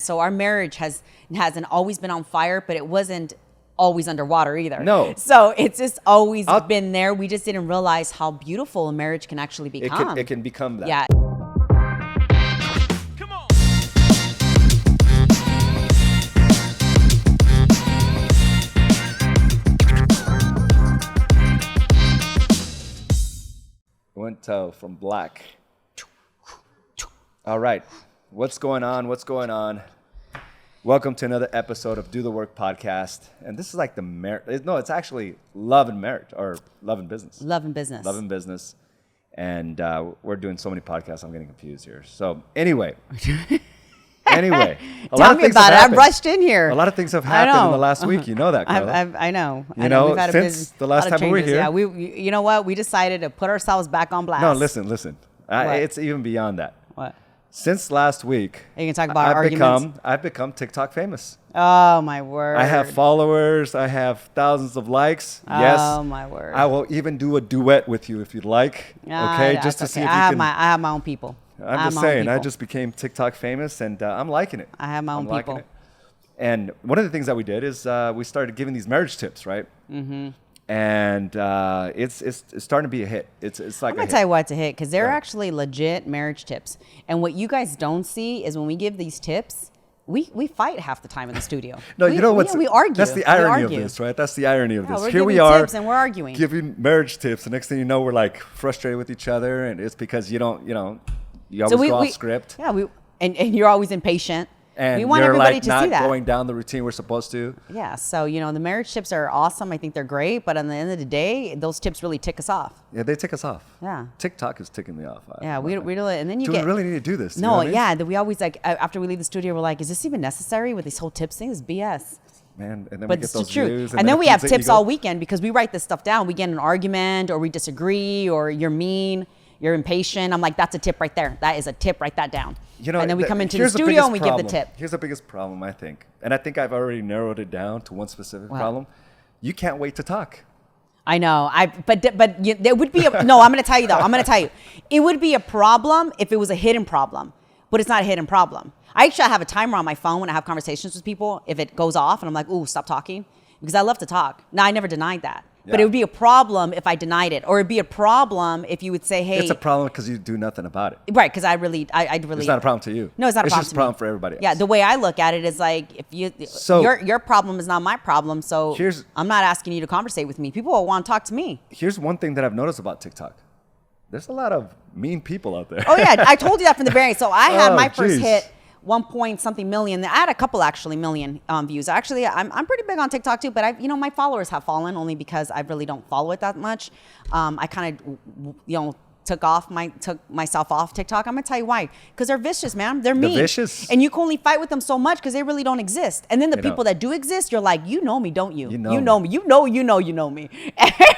So our marriage hasn't always been on fire, but it wasn't always underwater either. No. So it's just always been there. We just didn't realize how beautiful a marriage can actually become. It can become that. Yeah. Went from black. All right. What's going on? Welcome to another episode of Do the Work podcast. And this is like it's actually love and marriage, or love and business. Love and business. Love and business. And we're doing so many podcasts, I'm getting confused here. So anyway. Tell me about it. I rushed in here. A lot of things have happened in the last week. You know that, Carla. I know. You know, we've had since the last time we were here. Yeah, you know what? We decided to put ourselves back on blast. No, listen. It's even beyond that. What? Since last week, you can talk about arguments. I've become TikTok famous. Oh, my word. I have followers. I have thousands of likes. Yes. Oh, my word. I will even do a duet with you if you'd like. Okay, just to see if you can. I have my own people. I'm just saying, I just became TikTok famous, and I'm liking it. I have my own people. And one of the things that we did is we started giving these marriage tips, right? Mm-hmm. And it's starting to be a hit. It's like I'm going to tell you why it's a hit, because they're actually legit marriage tips. And what you guys don't see is when we give these tips, we fight half the time in the studio. No, you know what? We argue. That's the irony of this, right? That's the irony of this. Here we are, tips and we're arguing, giving marriage tips. The next thing you know, we're like frustrated with each other, and it's because you always go off script. Yeah, and you're always impatient. And we want you're everybody like to not see that. going down the routine we're supposed to. Yeah, so the marriage tips are awesome. I think they're great, but at the end of the day, those tips really tick us off. Yeah, they tick us off. Yeah, TikTok is ticking me off. We really, and then do we really need to do this? No, yeah, that we always after we leave the studio, we're like, is this even necessary with these whole tips things? It's BS. Man, and then but we get those views. And then we have tips all weekend because we write this stuff down. We get in an argument, or we disagree, or you're mean, you're impatient. I'm like, that's a tip right there. That is a tip. Write that down. And then we come into the studio and we give the tip. Here's the biggest problem, I think. And I think I've already narrowed it down to one specific problem. You can't wait to talk. I know. But there would be no, I'm going to tell you though. I'm going to tell you. It would be a problem if it was a hidden problem. But it's not a hidden problem. I have a timer on my phone when I have conversations with people. If it goes off and I'm like, ooh, stop talking. Because I love to talk. Now, I never denied that. Yeah. But it would be a problem if I denied it, or it'd be a problem if you would say, "Hey." It's a problem because you do nothing about it. Right? Because I really. It's not a problem to you. No, it's not a problem. It's just a problem for everybody else. Yeah, the way I look at it is like, if your problem is not my problem, so I'm not asking you to conversate with me. People will want to talk to me. Here's one thing that I've noticed about TikTok. There's a lot of mean people out there. Oh yeah, I told you that from the beginning. So I had my first hit. 1 point something million. I had a couple million views. Actually, I'm pretty big on TikTok too, but my followers have fallen only because I really don't follow it that much. I kind of took myself off TikTok. I'm gonna tell you why. Because they're vicious, man. They're mean. They're vicious. And you can only fight with them so much because they really don't exist. And then the people that do exist, you're like, you know me, don't you? You know me. You know me.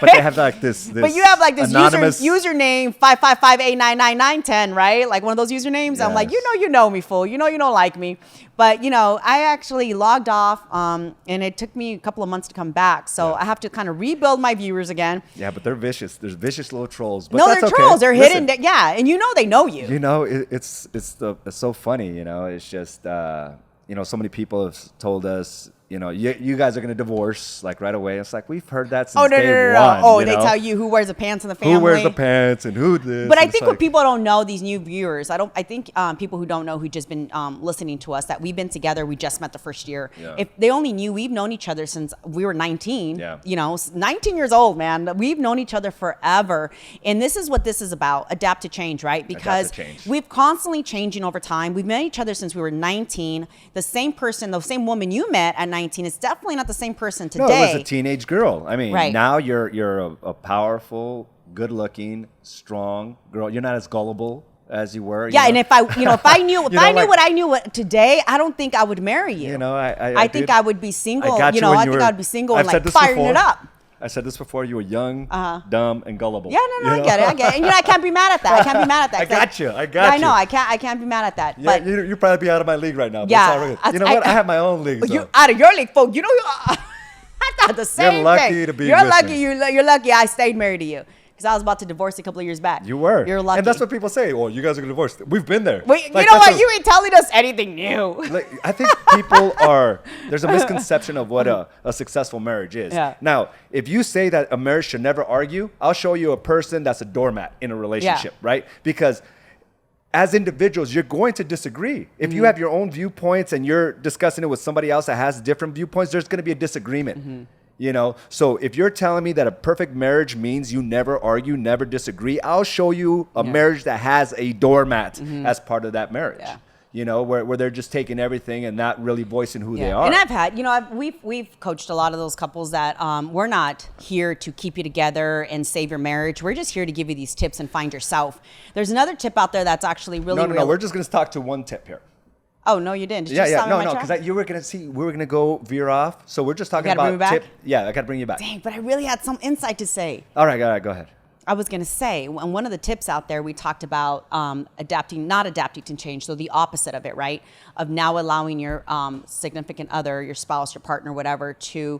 But they have like this but you have like this anonymous username 555899910, right? Like one of those usernames. Yes. I'm like, you know me, fool. You don't like me. But I actually logged off, and it took me a couple of months to come back. So I have to kind of rebuild my viewers again. Yeah, but they're vicious. There's vicious little trolls. But no, that's they're okay. trolls. They're hidden. Yeah, and they know you. It's so funny. It's just so many people have told us. You guys are going to divorce like right away. It's like we've heard that since day one. Oh, they tell you who wears the pants in the family. Who wears the pants and who this. But I think what people don't know, these new viewers, I think people who don't know, who just been listening to us, that we've been together. We just met the first year. Yeah. If they only knew, we've known each other since we were 19. Yeah. 19 years old, man. We've known each other forever. And this is what this is about. Adapt to change, right? Because we've constantly changing over time. We've met each other since we were 19. The same person, the same woman you met at 19 is definitely not the same person today. No, it was a teenage girl. I mean, now you're a powerful, good-looking, strong girl. You're not as gullible as you were. And if I knew what I knew today, I don't think I would marry you. I think I would be single. I think I would be single and like firing it up. I said this before. You were young, dumb, and gullible. Yeah, no, I get it. And I can't be mad at that. I got you. I know. I can't be mad at that. Yeah, but you'd probably be out of my league right now. But yeah, it's all right. What? I have my own league. You out of your league, folks. I thought the same thing. You're lucky to be. You're lucky. You're lucky. I stayed married to you. because I was about to divorce a couple of years back. You were. You're lucky. And that's what people say. Well, you guys are going to divorce. We've been there. Wait, like, you know what? You ain't telling us anything new. Like, I think people there's a misconception of what a successful marriage is. Yeah. Now, if you say that a marriage should never argue, I'll show you a person that's a doormat in a relationship, right? Because as individuals, you're going to disagree. If you have your own viewpoints and you're discussing it with somebody else that has different viewpoints, there's going to be a disagreement. You know, so if you're telling me that a perfect marriage means you never argue, never disagree, I'll show you a marriage that has a doormat as part of that marriage. Yeah. You know, where they're just taking everything and not really voicing who they are. And I've had, you know, we've coached a lot of those couples that we're not here to keep you together and save your marriage. We're just here to give you these tips and find yourself. There's another tip out there that's actually really No, we're just going to talk to one tip here. Oh, no, you didn't. Did you no, because you were going to see, we were going to go veer off. So we're just talking about tip. Yeah, I got to bring you back. Dang, but I really had some insight to say. All right, go ahead. I was going to say, and one of the tips out there, we talked about not adapting to change. So the opposite of it, right? Of now allowing your significant other, your spouse, your partner, whatever, to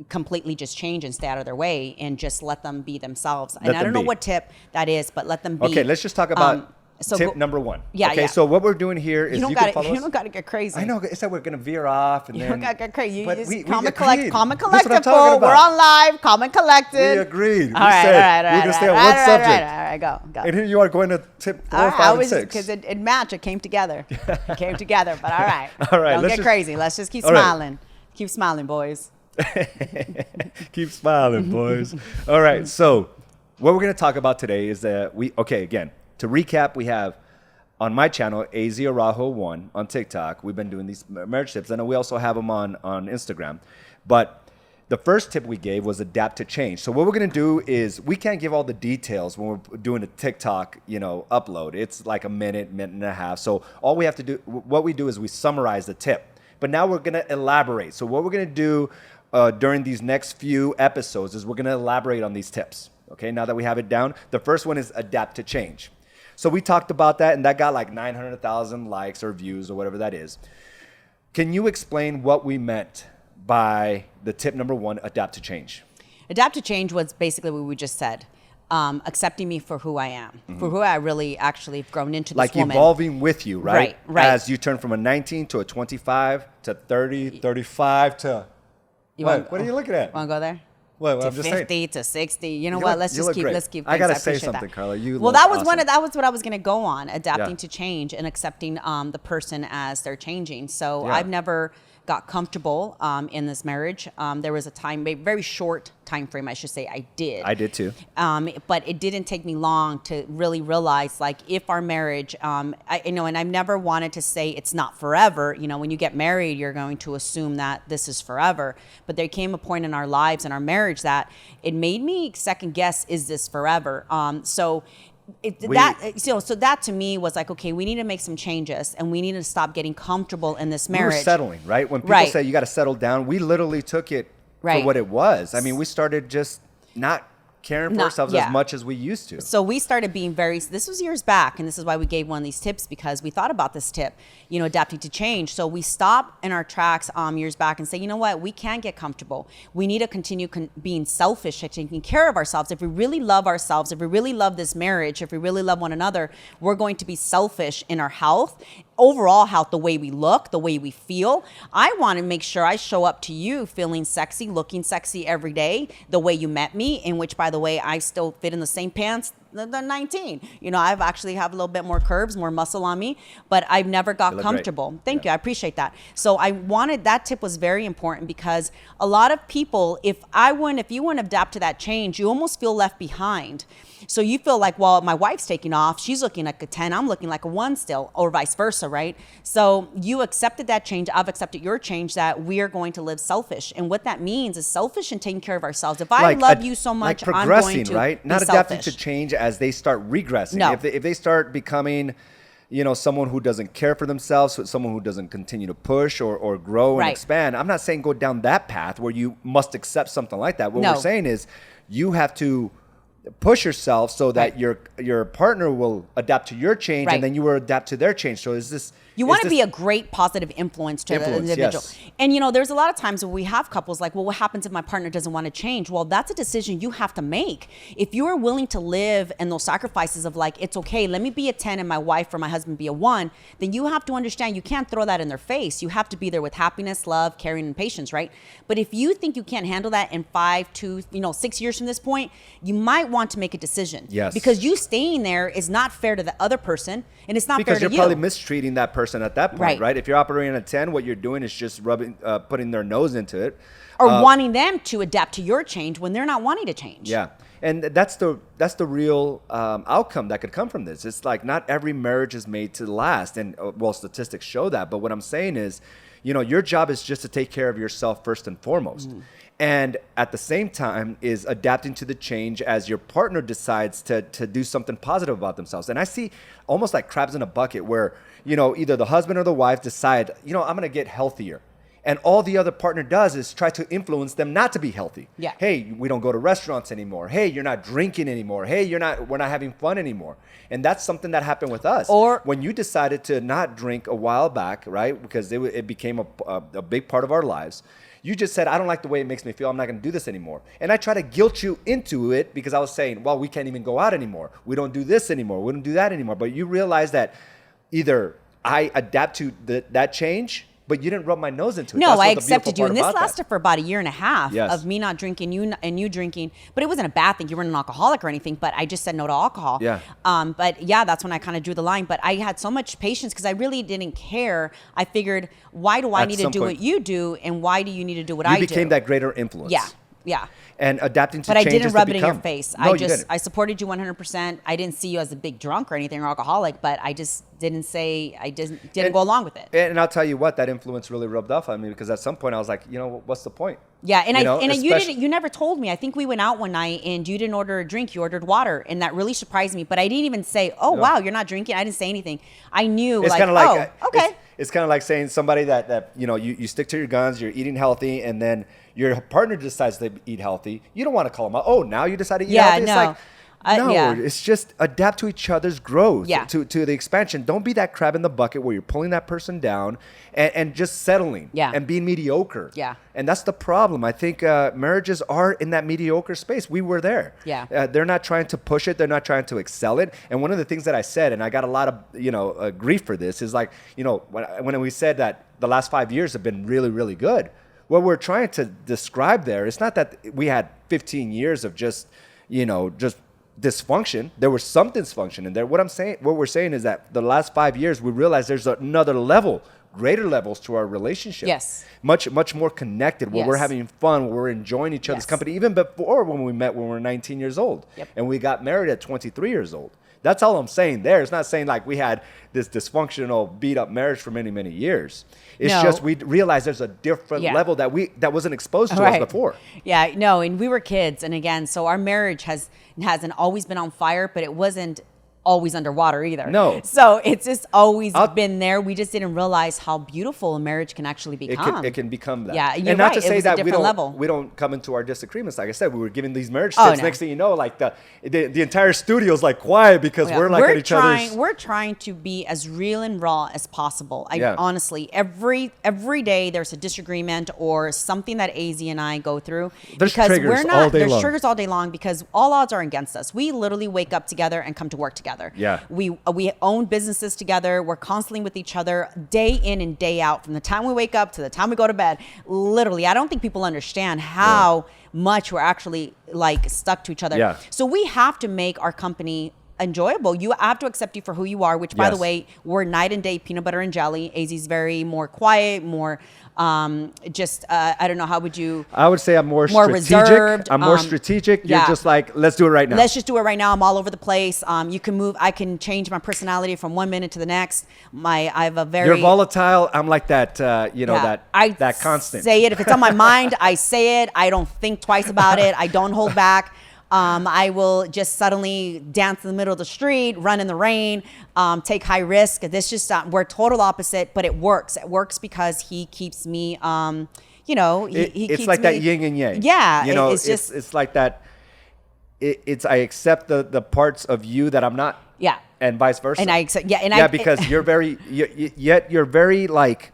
completely just change and stay out of their way and just let them be themselves. And I don't know what tip that is, but let them be. Okay, let's just talk about tip number one. Yeah, okay, so what we're doing here is you don't got to get crazy. I know. It's that we're going to veer off. And you then, don't got to get crazy. But we calm and collected. We're on live. Calm and collected. We agreed. All right, we're going to stay on one subject. All right, go. And here you are going to tip 4, 5, and 6. Because it matched. It came together. But all right. All right. Don't get crazy. Let's just keep smiling. Right. Keep smiling, boys. Keep smiling, boys. All right. So what we're going to talk about today is that again, to recap, we have on my channel, AZ Araujo 1 on TikTok. We've been doing these marriage tips. I know we also have them on Instagram. But the first tip we gave was adapt to change. So what we're going to do is we can't give all the details when we're doing a TikTok, upload. It's like a minute and a half. So all we have to do, what we do is we summarize the tip. But now we're going to elaborate. So what we're going to do during these next few episodes is we're going to elaborate on these tips. Okay, now that we have it down, the first one is adapt to change. So we talked about that, and that got like 900,000 likes or views or whatever that is. Can you explain what we meant by the tip number one, adapt to change? Adapt to change was basically what we just said. Accepting me for who I am, for who I really actually have grown into this woman. Like evolving with you, right? Right. As you turn from a 19 to a 25 to 30, 35 to... What are you looking at? Want to go there? Well, to I'm just 50 saying. To 60. You know what? Let's keep. I gotta say something, Carla. That was awesome. That was what I was gonna go on. Adapting to change and accepting the person as they're changing. So I've never got comfortable in this marriage. There was a time, a very short time frame, I should say. I did too. But it didn't take me long to really realize, like, if our marriage, and I've never wanted to say it's not forever. When you get married, you're going to assume that this is forever. But there came a point in our lives and our marriage that it made me second guess, is this forever? So that to me was like, okay, we need to make some changes and we need to stop getting comfortable in this marriage. We were settling, right? When people say you got to settle down, we literally took it for what it was. I mean, we started just not caring for ourselves as much as we used to. So we started being this was years back, and this is why we gave one of these tips, because we thought about this tip, adapting to change. So we stopped in our tracks years back and say, you know what, we can't get comfortable. We need to continue being selfish and taking care of ourselves. If we really love ourselves, if we really love this marriage, if we really love one another, we're going to be selfish in our health, overall health, the way we look, the way we feel. I want to make sure I show up to you feeling sexy, looking sexy every day, the way you met me, in which, by the way, I still fit in the same pants. They're 19. I've actually have a little bit more curves, more muscle on me, but I've never got comfortable. Great. Thank you. I appreciate that. So that tip was very important, because a lot of people, if you wouldn't adapt to that change, you almost feel left behind. So you feel like, well, my wife's taking off. She's looking like a 10. I'm looking like a 1 still, or vice versa, right? So you accepted that change. I've accepted your change, that we are going to live selfish. And what that means is selfish and taking care of ourselves. If I love you so much, I'm going to right? be Not selfish. Adapting to change as they start regressing. No. If they start becoming, someone who doesn't care for themselves, someone who doesn't continue to push or grow and expand. I'm not saying go down that path where you must accept something like that. What we're saying is you have to push yourself so that your partner will adapt to your change, and then you will adapt to their change. So is this... You want to be a great positive influence to the individual. Yes. And, you know, there's a lot of times when we have couples like, well, what happens if my partner doesn't want to change? Well, that's a decision you have to make. If you are willing to live in those sacrifices of like, it's okay, let me be a 10 and my wife or my husband be a 1, then you have to understand you can't throw that in their face. You have to be there with happiness, love, caring, and patience, right? But if you think you can't handle that in 5, 2, 6 years from this point, you might want to make a decision. Yes. Because you staying there is not fair to the other person, and it's not fair to you. Because you're probably mistreating that person at that point, right? If you're operating a 10, what you're doing is just putting their nose into it. Or wanting them to adapt to your change when they're not wanting to change. Yeah. And that's the real outcome that could come from this. It's like not every marriage is made to last. And well, statistics show that. But what I'm saying is, you know, your job is just to take care of yourself first and foremost. And at the same time is adapting to the change as your partner decides to do something positive about themselves. And I see almost like crabs in a bucket where, you know, either the husband or the wife decide, you know, I'm going to get healthier. And all the other partner does is try to influence them not to be healthy. Yeah. Hey, we don't go to restaurants anymore. Hey, you're not drinking anymore. Hey, we're not having fun anymore. And that's something that happened with us. Or when you decided to not drink a while back, right? Because it became a big part of our lives. You just said, I don't like the way it makes me feel. I'm not going to do this anymore. And I try to guilt you into it because I was saying, well, we can't even go out anymore. We don't do this anymore. We don't do that anymore. But you realize that either I adapt to that change, but you didn't rub my nose into it. No, I accepted you. And this lasted for about a year and a half of me not drinking, you drinking. But it wasn't a bad thing. You weren't an alcoholic or anything, but I just said no to alcohol. Yeah. But yeah, that's when I kind of drew the line. But I had so much patience because I really didn't care. I figured, why do I need to do what you do? And why do you need to do what I do? You became that greater influence. Yeah. Yeah. And adapting to changes. But I didn't rub it in your face. No, I supported you 100%. I didn't see you as a big drunk or anything or alcoholic, but I just didn't say, I didn't go along with it. And I'll tell you what, that influence really rubbed off on me because at some point I was like, you know, what's the point? Yeah, and you never told me. I think we went out one night and you didn't order a drink, you ordered water, and that really surprised me. But I didn't even say, wow, you're not drinking. I didn't say anything. I knew it's like, okay. It's kind of like saying somebody that you know, you stick to your guns, you're eating healthy, and then your partner decides to eat healthy. You don't want to call them out. Oh, now you decide to eat healthy? It's like, it's just adapt to each other's growth, to the expansion. Don't be that crab in the bucket where you're pulling that person down and just settling and being mediocre. Yeah. And that's the problem. I think marriages are in that mediocre space. We were there. Yeah. They're not trying to push it. They're not trying to excel it. And one of the things that I said, and I got a lot of grief for this, is like, you know, when we said that the last 5 years have been really, really good, what we're trying to describe there, it's not that we had 15 years of just dysfunction. There was some dysfunction in there. What we're saying is that the last 5 years, we realized there's another level, greater levels to our relationship. Yes. Much more connected, where we're having fun, where we're enjoying each other's company, even before when we met when we were 19 years old. Yep. And we got married at 23 years old. That's all I'm saying there. It's not saying like we had this dysfunctional, beat up marriage for many, many years. It's just we realized there's a different level that wasn't exposed to us before. Yeah, no, and we were kids. And again, so our marriage hasn't always been on fire, but it wasn't always underwater either. No. So it's just always been there. We just didn't realize how beautiful a marriage can actually become. It can become that. Yeah, you're and not right. to say that we don't come into our disagreements. Like I said, we were giving these marriage tips. Next thing you know, like the entire studio is like quiet because we're like at each other's. We're trying to be as real and raw as possible. Honestly, every day there's a disagreement or something that AZ and I go through. There's triggers all day long. There's triggers all day long because all odds are against us. We literally wake up together and come to work together. Yeah. We own businesses together. We're constantly with each other day in and day out from the time we wake up to the time we go to bed. Literally, I don't think people understand how much we're actually like stuck to each other. Yeah. So we have to make our company enjoyable. You have to accept you for who you are, which by the way, we're night and day peanut butter and jelly. AZ's very more quiet, more I don't know, how would you? I would say I'm more strategic. Reserved. I'm more strategic. You're just like, let's do it right now. Let's just do it right now. I'm all over the place. You can move. I can change my personality from 1 minute to the next. I have a very. You're volatile. I'm like that. That constant. Say it if it's on my mind. I say it. I don't think twice about it. I don't hold back. I will just suddenly dance in the middle of the street, run in the rain, take high risk. This just we're total opposite, but it works. It works because he keeps me. He it's keeps like me, that yin and yang. Yeah, it's like that. I accept the parts of you that I'm not. Yeah. And vice versa. And I accept, because you're very, yet you're very like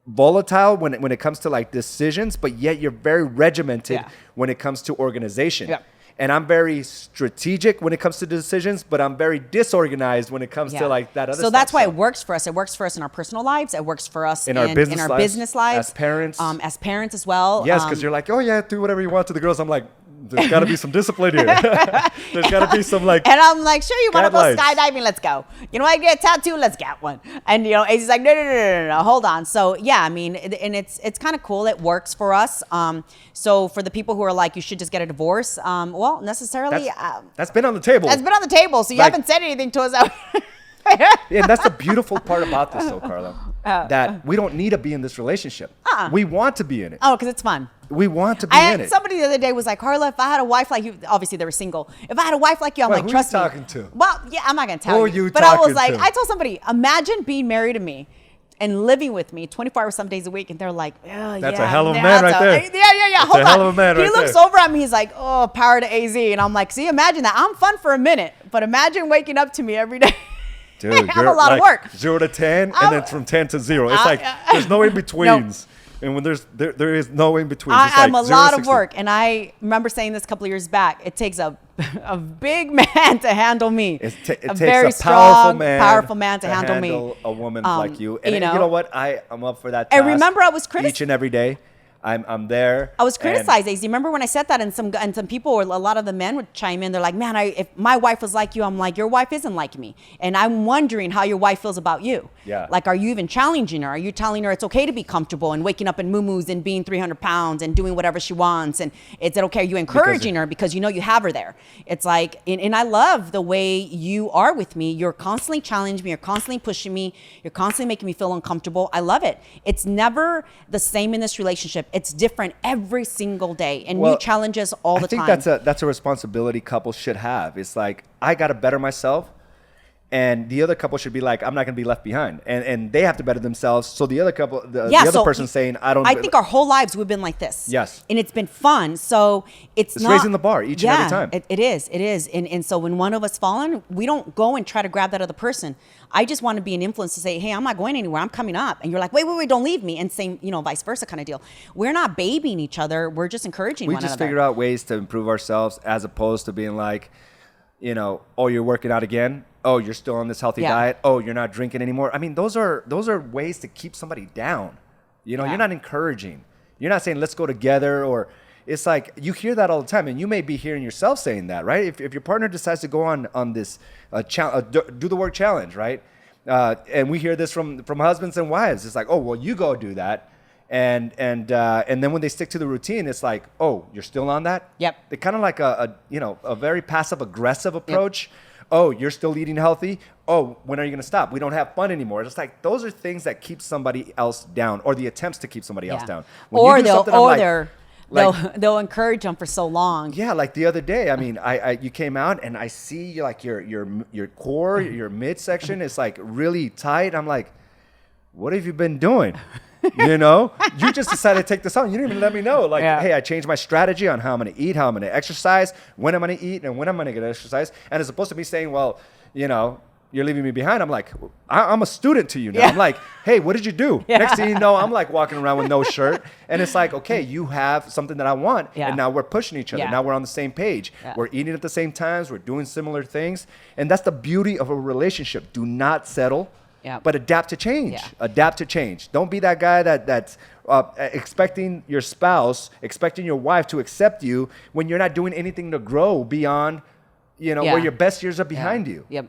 volatile when it comes to like decisions, but yet you're very regimented when it comes to organization. Yeah. And I'm very strategic when it comes to decisions, but I'm very disorganized when it comes to like that other stuff. So that's why it works for us. It works for us in our personal lives. It works for us in our business lives. As parents as well. Yes, because you're like, oh yeah, do whatever you want to the girls. I'm like, there's got to be some discipline here. There's got to be some like. And I'm like, sure, you want to go skydiving? Let's go. You know, I get a tattoo. Let's get one. And you know, he's like, no, hold on. So yeah, I mean, and it's kind of cool. It works for us. So for the people who are like, you should just get a divorce. Well, necessarily. That's been on the table. That's been on the table. So you haven't said anything to us. And that's the beautiful part about this, though, Carla. That we don't need to be in this relationship. We want to be in it. Oh, because it's fun. We want to be in it. Somebody the other day was like, Carla, if I had a wife like you, obviously they were single. If I had a wife like you, I'm like, trust me. Who are you talking to? Well, yeah, I'm not going to tell you. Who are you talking to? But I was like, I told somebody, imagine being married to me and living with me 24 hours some days a week. And they're like, that's a hell of a man right there. Yeah. Hold on. Hell of a man he looks over at me. He's like, oh, power to AZ. And I'm like, see, imagine that. I'm fun for a minute, but imagine waking up to me every day. Dude, I'm a lot of work. 0 to 10, and then from 10 to 0. It's like there's no in betweens. And when there is no in between. I'm a lot of work, and I remember saying this a couple of years back. It takes a big man to handle me. It takes a very strong, powerful man to handle me. A woman like you. And you know what? I'm up for that task. And remember, I was criticized each and every day. I'm there. I was criticized, AZ. Remember when I said that, and some people, or a lot of the men would chime in. They're like, "Man, if my wife was like you," I'm like, "Your wife isn't like me," and I'm wondering how your wife feels about you. Yeah. Like, are you even challenging her? Are you telling her it's okay to be comfortable and waking up in muumuus and being 300 pounds and doing whatever she wants? And is it okay? Are you encouraging her because you know you have her there? It's like, and I love the way you are with me. You're constantly challenging me. You're constantly pushing me. You're constantly making me feel uncomfortable. I love it. It's never the same in this relationship. It's different every single day, and new challenges all the time. I think that's a responsibility couples should have. It's like, I got to better myself, and the other couple should be like, I'm not going to be left behind, and they have to better themselves. So the other couple, the other person saying, I think our whole lives we've been like this. Yes, and it's been fun. So it's not raising the bar each and every time. It is, and so when one of us fallen, we don't go and try to grab that other person. I just want to be an influence to say, hey, I'm not going anywhere. I'm coming up. And you're like, wait, don't leave me. And same, vice versa kind of deal. We're not babying each other. We're just encouraging one another. We just figure out ways to improve ourselves, as opposed to being like, oh, you're working out again. Oh, you're still on this healthy diet. Oh, you're not drinking anymore. I mean, those are ways to keep somebody down. You're not encouraging. You're not saying, let's go together, or it's like, you hear that all the time, and you may be hearing yourself saying that, right? If your partner decides to go on this do the work challenge, right? And we hear this from husbands and wives. It's like, oh, well, you go do that, and then when they stick to the routine, it's like, oh, you're still on that? Yep. It's kind of like a very passive aggressive approach. Yep. Oh, you're still eating healthy? Oh, when are you going to stop? We don't have fun anymore. It's like, those are things that keep somebody else down, or the attempts to keep somebody else down. They'll encourage them for so long. Yeah, like the other day, I mean, you came out and I see like your core, your midsection is like really tight. I'm like, what have you been doing? You just decided to take this on. You didn't even let me know. Like, hey, I changed my strategy on how I'm going to eat, how I'm going to exercise, when I'm going to eat, and when I'm going to get exercise. And as opposed to me saying, well, you're leaving me behind. I'm like, I'm a student to you now. Yeah. I'm like, hey, what did you do? Yeah. Next thing you know, I'm like walking around with no shirt. And it's like, okay, you have something that I want. Yeah. And now we're pushing each other. Yeah. Now we're on the same page. Yeah. We're eating at the same times. We're doing similar things. And that's the beauty of a relationship. Do not settle, but adapt to change. Yeah. Adapt to change. Don't be that guy that's expecting your spouse, expecting your wife to accept you when you're not doing anything to grow beyond, where your best years are behind you. Yep.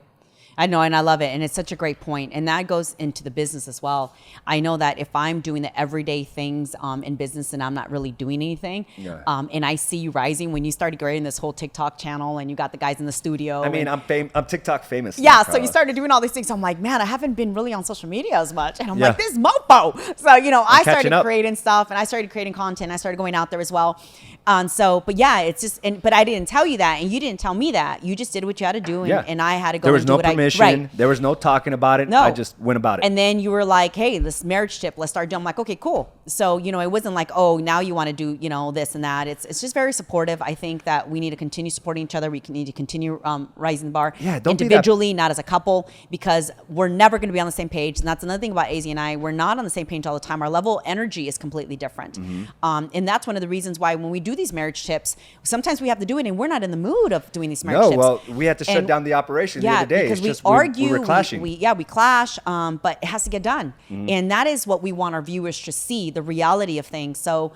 I know, and I love it, and it's such a great point, and that goes into the business as well. I know that if I'm doing the everyday things in business and I'm not really doing anything, and I see you rising when you started creating this whole TikTok channel, and you got the guys in the studio. I mean, I'm TikTok famous. Yeah, so you started doing all these things. I'm like, man, I haven't been really on social media as much, and I'm like, this mofo. So I started creating stuff, and I started creating content. I started going out there as well. But yeah, it's just, but I didn't tell you that, and you didn't tell me that. You just did what you had to do, and I had to go and do what I permission. Right. There was no talking about it. No. I just went about it. And then you were like, hey, this marriage tip, let's start doing. I'm like, okay, cool. So, it wasn't like, oh, now you want to do, this and that. It's just very supportive. I think that we need to continue supporting each other. We need to continue rising the bar individually, not as a couple, because we're never going to be on the same page. And that's another thing about AZ and I. We're not on the same page all the time. Our level of energy is completely different. And that's one of the reasons why when we do these marriage tips, sometimes we have to do it and we're not in the mood of doing these marriage tips. Well, we had to shut down the operation the other day. Because it's we argue, we were clashing. We clash, but it has to get done. And that is what we want our viewers to see, the reality of things. So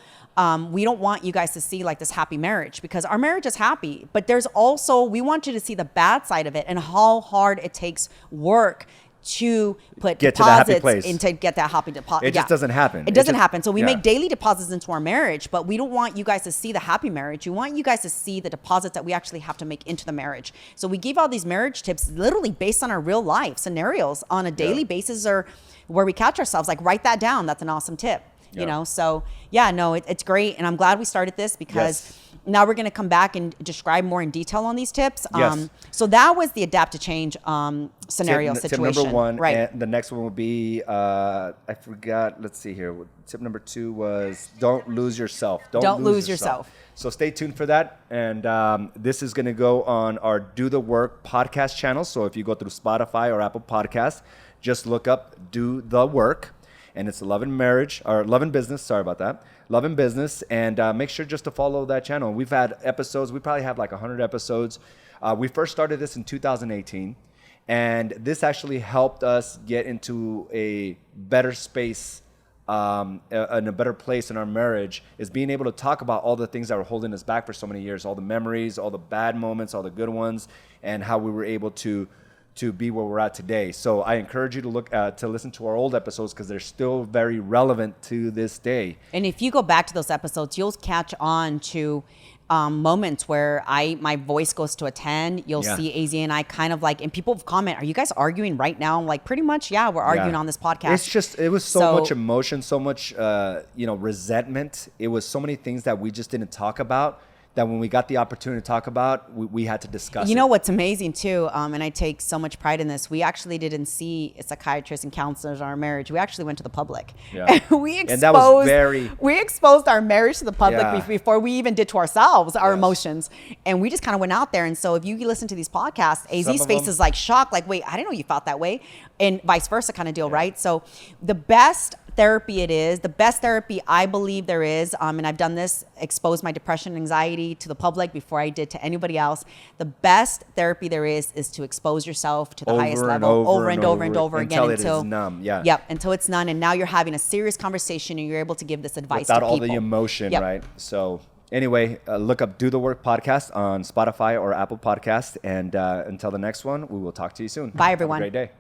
we don't want you guys to see like this happy marriage, because our marriage is happy, but there's also, we want you to see the bad side of it and how hard it takes work to put deposits in to get that happy deposit. It just doesn't happen. It doesn't happen. So we make daily deposits into our marriage, but we don't want you guys to see the happy marriage. We want you guys to see the deposits that we actually have to make into the marriage. So we give all these marriage tips literally based on our real life scenarios on a daily basis, or where we catch ourselves. Like, write that down. That's an awesome tip. So it's great. And I'm glad we started this, because now we're going to come back and describe more in detail on these tips. So that was the adapt to change scenario situation. Tip number one. Right. And the next one will be, I forgot. Let's see here. Tip number 2 was don't lose yourself. Don't lose yourself. So stay tuned for that. And this is going to go on our Do the Work podcast channel. So if you go through Spotify or Apple Podcasts, just look up Do the Work. And it's Love and Marriage, or Love and Business. Sorry about that. Love and Business. And make sure just to follow that channel. We've had episodes. We probably have like 100 episodes. We first started this in 2018. And this actually helped us get into a better space, in a better place in our marriage, is being able to talk about all the things that were holding us back for so many years. All the memories, all the bad moments, all the good ones, and how we were able to be where we're at today. So I encourage you to listen to our old episodes, because they're still very relevant to this day. And if you go back to those episodes, you'll catch on to moments where my voice goes to a 10. You'll see AZ and I kind of like, and people comment, are you guys arguing right now? I'm like, pretty much, we're arguing on this podcast. It was so much emotion, so much resentment. It was so many things that we just didn't talk about, that when we got the opportunity to talk about, we had to discuss it. You know what's amazing too, and I take so much pride in this, we actually didn't see psychiatrists and counselors in our marriage. We actually went to the public. Yeah. we exposed our marriage to the public before we even did to ourselves, our emotions. And we just kind of went out there. And so if you listen to these podcasts, AZ's face is like shocked, like, wait, I didn't know you felt that way. And vice versa kind of deal, right? So the best therapy I believe there is, and I've done this, exposed my depression and anxiety to the public before I did to anybody else. The best therapy there is to expose yourself to the highest level over and over again until it is numb. Until it's none. And now you're having a serious conversation and you're able to give this advice without to people. all the emotion, right? So anyway, look up Do the Work podcast on Spotify or Apple Podcasts. And until the next one, we will talk to you soon. Bye, everyone. Have a great day.